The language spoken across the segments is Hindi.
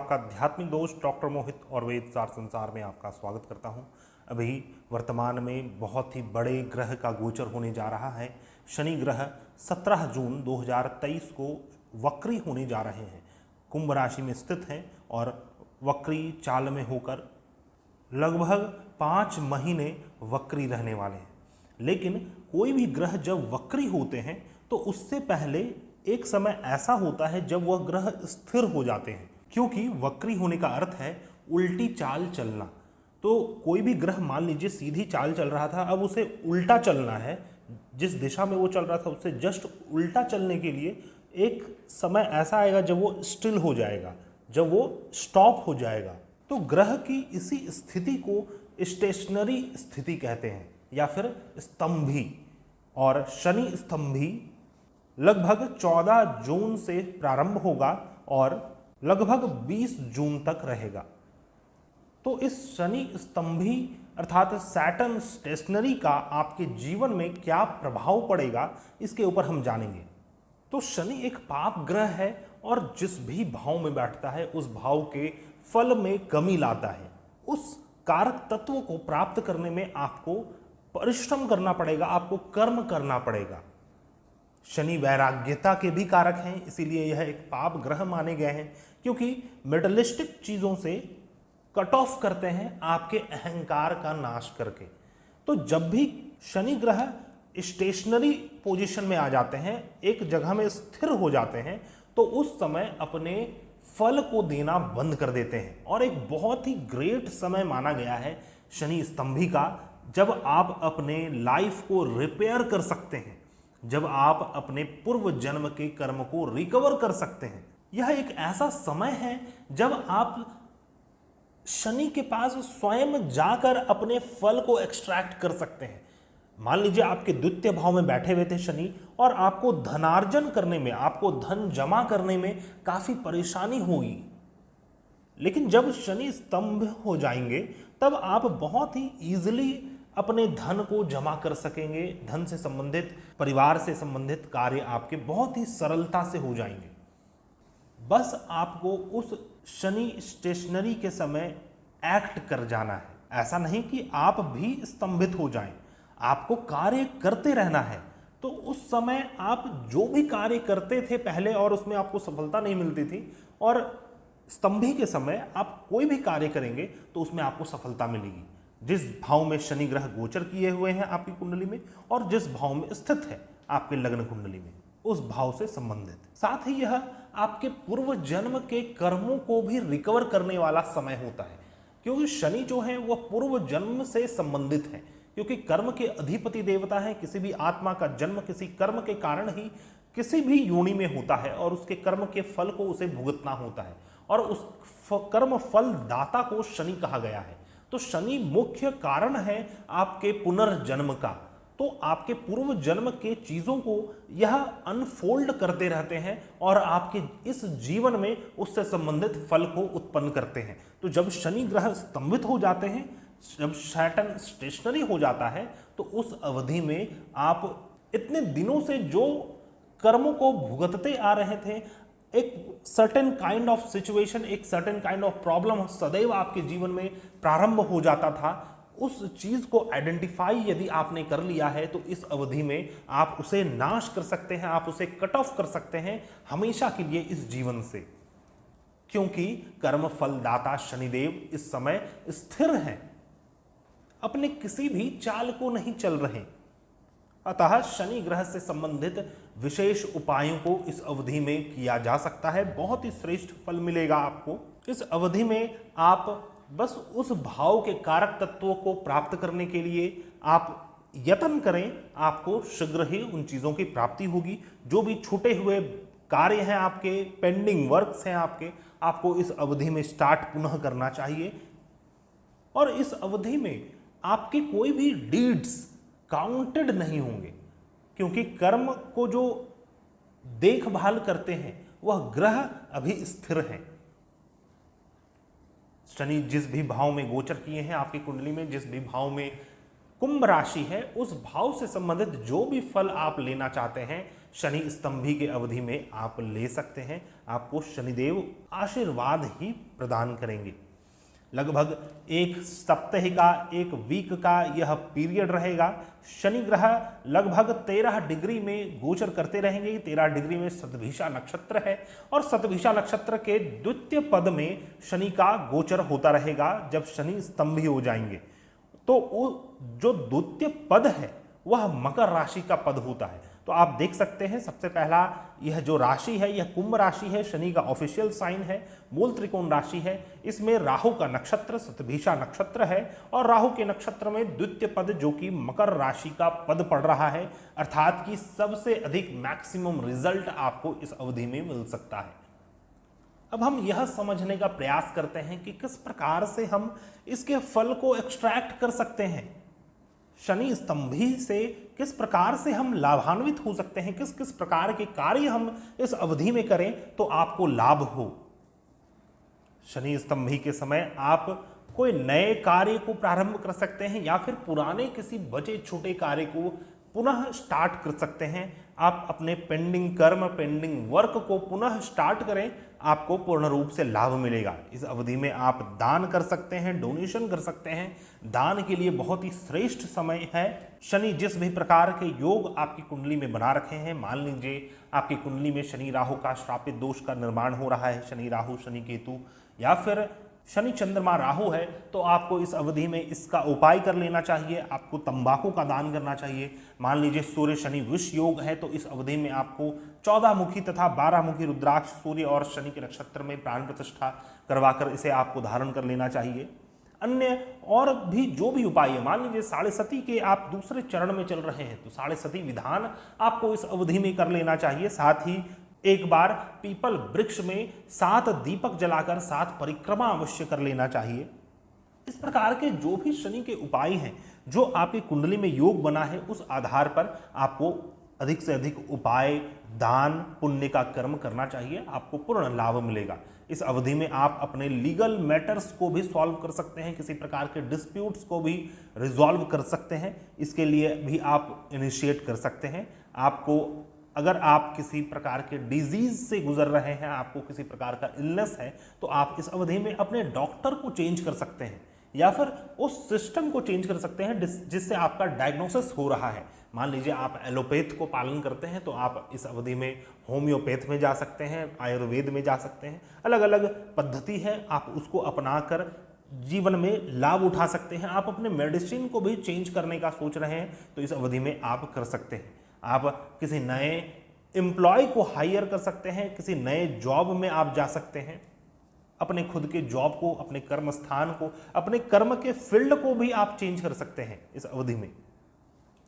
आपका आध्यात्मिक दोस्त डॉक्टर मोहित और वेद सार संसार में आपका स्वागत करता हूं। अभी वर्तमान में बहुत ही बड़े ग्रह का गोचर होने जा रहा है। शनि ग्रह 17 जून 2023 को वक्री होने जा रहे हैं। कुंभ राशि में स्थित हैं और वक्री चाल में होकर लगभग 5 महीने वक्री रहने वाले हैं। लेकिन कोई भी ग्रह जब वक्री होते हैं तो उससे पहले एक समय ऐसा होता है जब वह ग्रह स्थिर हो जाते हैं, क्योंकि वक्री होने का अर्थ है उल्टी चाल चलना। तो कोई भी ग्रह मान लीजिए सीधी चाल चल रहा था, अब उसे उल्टा चलना है। जिस दिशा में वो चल रहा था उससे जस्ट उल्टा चलने के लिए एक समय ऐसा आएगा जब वो स्टिल हो जाएगा, जब वो स्टॉप हो जाएगा। तो ग्रह की इसी स्थिति को स्टेशनरी स्थिति कहते हैं या फिर स्तंभी। और शनि स्तंभी लगभग 14 जून से प्रारंभ होगा और लगभग 20 जून तक रहेगा। तो इस शनि स्तंभी अर्थात सैटर्न स्टेशनरी का आपके जीवन में क्या प्रभाव पड़ेगा, इसके ऊपर हम जानेंगे। तो शनि एक पाप ग्रह है और जिस भी भाव में बैठता है उस भाव के फल में कमी लाता है। उस कारक तत्व को प्राप्त करने में आपको परिश्रम करना पड़ेगा, आपको कर्म करना पड़ेगा। शनि वैराग्यता के भी कारक हैं, इसीलिए यह एक पाप ग्रह माने गए हैं, क्योंकि मेटलिस्टिक चीज़ों से कट ऑफ करते हैं आपके अहंकार का नाश करके। तो जब भी शनि ग्रह स्टेशनरी पोजीशन में आ जाते हैं, एक जगह में स्थिर हो जाते हैं, तो उस समय अपने फल को देना बंद कर देते हैं। और एक बहुत ही ग्रेट समय माना गया है शनि स्तंभी का, जब आप अपने लाइफ को रिपेयर कर सकते हैं, जब आप अपने पूर्व जन्म के कर्म को रिकवर कर सकते हैं। यह एक ऐसा समय है जब आप शनि के पास स्वयं जाकर अपने फल को एक्सट्रैक्ट कर सकते हैं। मान लीजिए आपके द्वितीय भाव में बैठे हुए थे शनि और आपको धनार्जन करने में, आपको धन जमा करने में काफी परेशानी होगी। लेकिन जब शनि स्तंभ हो जाएंगे तब आप बहुत ही इजीली अपने धन को जमा कर सकेंगे। धन से संबंधित, परिवार से संबंधित कार्य आपके बहुत ही सरलता से हो जाएंगे। बस आपको उस शनि स्टेशनरी के समय एक्ट कर जाना है। ऐसा नहीं कि आप भी स्तंभित हो जाएं, आपको कार्य करते रहना है। तो उस समय आप जो भी कार्य करते थे पहले और उसमें आपको सफलता नहीं मिलती थी, और स्तंभी के समय आप कोई भी कार्य करेंगे तो उसमें आपको सफलता मिलेगी। जिस भाव में शनि ग्रह गोचर किए हुए हैं आपकी कुंडली में और जिस भाव में स्थित है आपके लग्न कुंडली में, उस भाव से संबंधित। साथ ही यह आपके पूर्व जन्म के कर्मों को भी रिकवर करने वाला समय होता है, क्योंकि शनि जो है वह पूर्व जन्म से संबंधित है। क्योंकि कर्म के अधिपति देवता है। किसी भी आत्मा का जन्म किसी कर्म के कारण ही किसी भी योनि में होता है और उसके कर्म के फल को उसे भुगतना होता है, और उस कर्म फल दाता को शनि कहा गया है। तो शनि मुख्य कारण है आपके पुनर्जन्म का। तो आपके पूर्व जन्म के चीजों को यह अनफोल्ड करते रहते हैं और आपके इस जीवन में उससे संबंधित फल को उत्पन्न करते हैं। तो जब शनि ग्रह स्तंभित हो जाते हैं, जब सैटर्न स्टेशनरी हो जाता है, तो उस अवधि में आप इतने दिनों से जो कर्मों को भुगतते आ रहे थे, एक सर्टेन काइंड ऑफ सिचुएशन, एक सर्टेन काइंड ऑफ प्रॉब्लम सदैव आपके जीवन में प्रारंभ हो जाता था। उस चीज को आइडेंटिफाई यदि आपने कर लिया है तो इस अवधि में आप उसे नाश कर सकते हैं, आप उसे कट ऑफ कर सकते हैं हमेशा के लिए इस जीवन से, क्योंकि कर्म फल दाता शनिदेव इस समय स्थिर हैं, अपने किसी भी चाल को नहीं चल रहे। अतः शनि ग्रह से संबंधित विशेष उपायों को इस अवधि में किया जा सकता है। बहुत ही श्रेष्ठ फल मिलेगा आपको। इस अवधि में आप बस उस भाव के कारक तत्वों को प्राप्त करने के लिए आप यत्न करें, आपको शीघ्र ही उन चीज़ों की प्राप्ति होगी। जो भी छूटे हुए कार्य हैं आपके, पेंडिंग वर्क्स हैं आपको इस अवधि में स्टार्ट पुनः करना चाहिए। और इस अवधि में आपके कोई भी डीड्स काउंटेड नहीं होंगे, क्योंकि कर्म को जो देखभाल करते हैं वह ग्रह अभी स्थिर हैं। शनि जिस भी भाव में गोचर किए हैं आपकी कुंडली में, जिस भी भाव में कुंभ राशि है उस भाव से संबंधित जो भी फल आप लेना चाहते हैं शनि स्तंभी के अवधि में आप ले सकते हैं। आपको शनिदेव आशीर्वाद ही प्रदान करेंगे। लगभग एक सप्ताह का, एक वीक का यह पीरियड रहेगा। शनि ग्रह लगभग 13 डिग्री में गोचर करते रहेंगे। 13 डिग्री में शतभिषा नक्षत्र है और शतभिषा नक्षत्र के द्वितीय पद में शनि का गोचर होता रहेगा। जब शनि स्तंभी हो जाएंगे तो जो द्वितीय पद है वह मकर राशि का पद होता है। तो आप देख सकते हैं सबसे पहला यह जो राशि है यह कुंभ राशि है, शनि का ऑफिशियल साइन है, मूल त्रिकोण राशि है। इसमें राहु का नक्षत्र शतभिषा नक्षत्र है और राहु के नक्षत्र में द्वितीय पद जो कि मकर राशि का पद पड़ रहा है, अर्थात कि सबसे अधिक मैक्सिमम रिजल्ट आपको इस अवधि में मिल सकता है। अब हम यह समझने का प्रयास करते हैं कि किस प्रकार से हम इसके फल को एक्सट्रैक्ट कर सकते हैं। शनि स्तंभी से किस प्रकार से हम लाभान्वित हो सकते हैं, किस किस प्रकार के कार्य हम इस अवधि में करें तो आपको लाभ हो। शनि स्तंभी के समय आप कोई नए कार्य को प्रारंभ कर सकते हैं या फिर पुराने किसी बचे छोटे कार्य को पुनः स्टार्ट कर सकते हैं। आप अपने पेंडिंग कर्म, पेंडिंग वर्क को पुनः स्टार्ट करें, आपको पूर्ण रूप से लाभ मिलेगा। इस अवधि में आप दान कर सकते हैं, डोनेशन कर सकते हैं। दान के लिए बहुत ही श्रेष्ठ समय है। शनि जिस भी प्रकार के योग आपकी कुंडली में बना रखे हैं, मान लीजिए आपकी कुंडली में शनि राहु का श्रापित दोष का निर्माण हो रहा है, शनि राहु, शनि केतु या फिर शनि चंद्रमा राहु है, तो आपको इस अवधि में इसका उपाय कर लेना चाहिए। आपको तंबाकू का दान करना चाहिए। मान लीजिए सूर्य शनि विष योग है तो इस अवधि में आपको 14 मुखी तथा 12 मुखी रुद्राक्ष सूर्य और शनि के नक्षत्र में प्राण प्रतिष्ठा करवाकर इसे आपको धारण कर लेना चाहिए। अन्य और भी जो भी उपाय है, मान लीजिए साढ़े सती के आप दूसरे चरण में चल रहे हैं तो साढ़े सती विधान आपको इस अवधि में कर लेना चाहिए। साथ ही एक बार पीपल वृक्ष में 7 दीपक जलाकर 7 परिक्रमा अवश्य कर लेना चाहिए। इस प्रकार के जो भी शनि के उपाय हैं, जो आपकी कुंडली में योग बना है, उस आधार पर आपको अधिक से अधिक उपाय, दान, पुण्य का कर्म करना चाहिए। आपको पूर्ण लाभ मिलेगा। इस अवधि में आप अपने लीगल मैटर्स को भी सॉल्व कर सकते हैं, किसी प्रकार के डिस्प्यूट्स को भी रिजॉल्व कर सकते हैं। इसके लिए भी आप इनिशिएट कर सकते हैं। आपको अगर आप किसी प्रकार के डिजीज से गुजर रहे हैं, आपको किसी प्रकार का इलनेस है, तो आप इस अवधि में अपने डॉक्टर को चेंज कर सकते हैं या फिर उस सिस्टम को चेंज कर सकते हैं जिससे आपका डायग्नोसिस हो रहा है। मान लीजिए आप एलोपैथ को पालन करते हैं तो आप इस अवधि में होम्योपैथ में जा सकते हैं, आयुर्वेद में जा सकते हैं। अलग अलग पद्धति है, आप उसको अपनाकर जीवन में लाभ उठा सकते हैं। आप अपने मेडिसिन को भी चेंज करने का सोच रहे हैं तो इस अवधि में आप कर सकते हैं। आप किसी नए एम्प्लॉय को हायर कर सकते हैं, किसी नए जॉब में आप जा सकते हैं। अपने खुद के जॉब को, अपने कर्म स्थान को, अपने कर्म के फील्ड को भी आप चेंज कर सकते हैं। इस अवधि में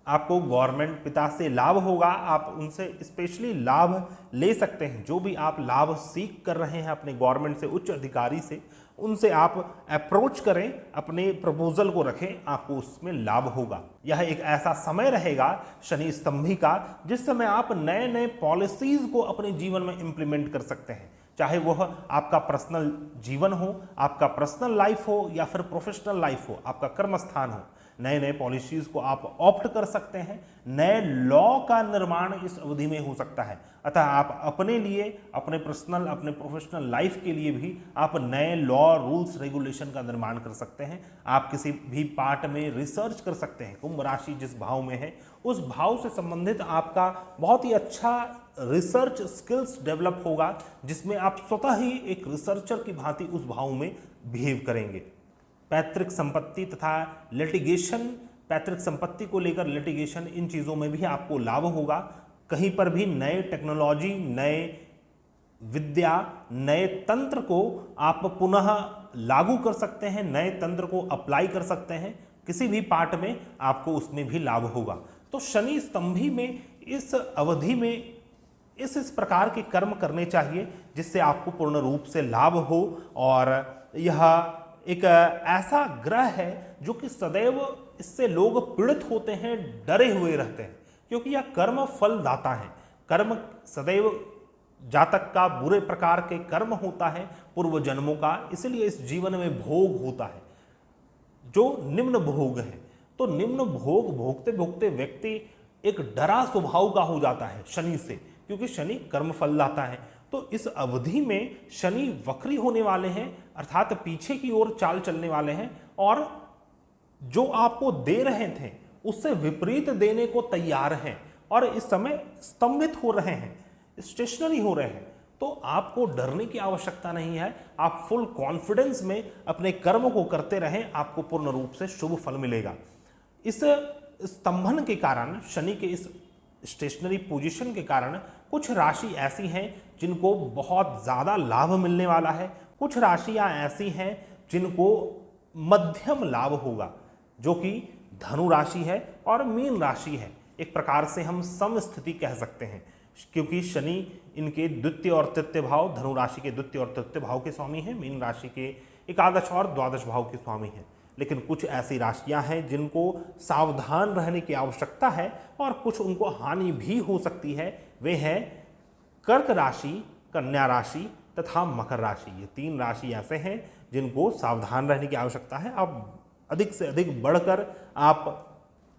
आपको गवर्नमेंट पिता से लाभ होगा, आप उनसे स्पेशली लाभ ले सकते हैं। जो भी आप लाभ सीख कर रहे हैं अपने गवर्नमेंट से, उच्च अधिकारी से, उनसे आप अप्रोच करें, अपने प्रपोजल को रखें, आपको उसमें लाभ होगा। यह एक ऐसा समय रहेगा शनि स्तंभी का जिस समय आप नए नए पॉलिसीज को अपने जीवन में इंप्लीमेंट कर सकते हैं। चाहे वह आपका पर्सनल जीवन हो, आपका पर्सनल लाइफ हो या फिर प्रोफेशनल लाइफ हो, आपका कर्म स्थान हो, नए नए पॉलिसीज को आप ऑप्ट कर सकते हैं। नए लॉ का निर्माण इस अवधि में हो सकता है। अतः आप अपने लिए, अपने पर्सनल, अपने प्रोफेशनल लाइफ के लिए भी आप नए लॉ, रूल्स, रेगुलेशन का निर्माण कर सकते हैं। आप किसी भी पार्ट में रिसर्च कर सकते हैं। कुंभ राशि जिस भाव में है उस भाव से संबंधित आपका बहुत ही अच्छा रिसर्च स्किल्स डेवलप होगा, जिसमें आप स्वतः ही एक रिसर्चर की भांति उस भाव में बिहेव करेंगे। पैतृक संपत्ति तथा लिटिगेशन, पैतृक संपत्ति को लेकर लिटिगेशन, इन चीज़ों में भी आपको लाभ होगा। कहीं पर भी नए टेक्नोलॉजी, नए विद्या, नए तंत्र को आप पुनः लागू कर सकते हैं, नए तंत्र को अप्लाई कर सकते हैं। किसी भी पार्ट में आपको उसमें भी लाभ होगा। तो शनि स्तंभी में इस अवधि में इस प्रकार के कर्म करने चाहिए जिससे आपको पूर्ण रूप से लाभ हो। और यह एक ऐसा ग्रह है जो कि सदैव इससे लोग पीड़ित होते हैं, डरे हुए रहते हैं, क्योंकि यह कर्म फल दाता है। कर्म सदैव जातक का बुरे प्रकार के कर्म होता है पूर्व जन्मों का, इसलिए इस जीवन में भोग होता है जो निम्न भोग है। तो निम्न भोग भोगते भोगते व्यक्ति एक डरा स्वभाव का हो जाता है शनि से, क्योंकि शनि कर्मफल लाता है। तो इस अवधि में शनि वक्री होने वाले हैं, अर्थात पीछे की ओर चाल चलने वाले हैं, और जो आपको दे रहे थे उससे विपरीत देने को तैयार हैं, और इस समय स्तंभित हो रहे हैं, स्टेशनरी हो रहे हैं। तो आपको डरने की आवश्यकता नहीं है, आप फुल कॉन्फिडेंस में अपने कर्म को करते रहें, आपको पूर्ण रूप से शुभ फल मिलेगा। इस स्तंभन के कारण, शनि के इस स्टेशनरी पोजीशन के कारण कुछ राशि ऐसी हैं जिनको बहुत ज़्यादा लाभ मिलने वाला है, कुछ राशियां ऐसी हैं जिनको मध्यम लाभ होगा, जो कि धनु राशि है और मीन राशि है। एक प्रकार से हम सम स्थिति कह सकते हैं, क्योंकि शनि इनके द्वितीय और तृतीय भाव, धनु राशि के द्वितीय और तृतीय भाव के स्वामी हैं, मीन राशि के एकादश और द्वादश भाव के स्वामी हैं। लेकिन कुछ ऐसी राशियां हैं जिनको सावधान रहने की आवश्यकता है और कुछ उनको हानि भी हो सकती है। वे हैं कर्क राशि, कन्या राशि तथा मकर राशि। ये 3 राशि ऐसे हैं जिनको सावधान रहने की आवश्यकता है। आप अधिक से अधिक बढ़कर आप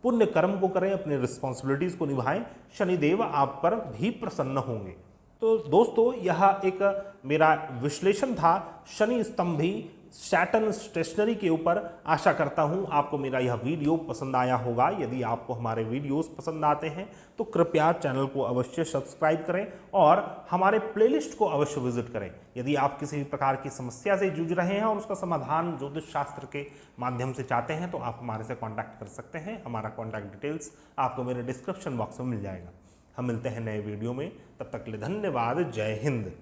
पुण्य कर्म को करें, अपनी रिस्पॉन्सिबिलिटीज को निभाएं, शनिदेव आप पर भी प्रसन्न होंगे। तो दोस्तों, यह एक मेरा विश्लेषण था शनि स्तंभी सैटर्न स्टेशनरी के ऊपर। आशा करता हूं आपको मेरा यह वीडियो पसंद आया होगा। यदि आपको हमारे वीडियोस पसंद आते हैं तो कृपया चैनल को अवश्य सब्सक्राइब करें और हमारे प्लेलिस्ट को अवश्य विजिट करें। यदि आप किसी भी प्रकार की समस्या से जूझ रहे हैं और उसका समाधान ज्योतिष शास्त्र के माध्यम से चाहते हैं तो आप हमारे से कॉन्टैक्ट कर सकते हैं। हमारा कॉन्टैक्ट डिटेल्स आपको मेरे डिस्क्रिप्शन बॉक्स में मिल जाएगा। हम मिलते हैं नए वीडियो में, तब तक के लिए धन्यवाद। जय हिंद।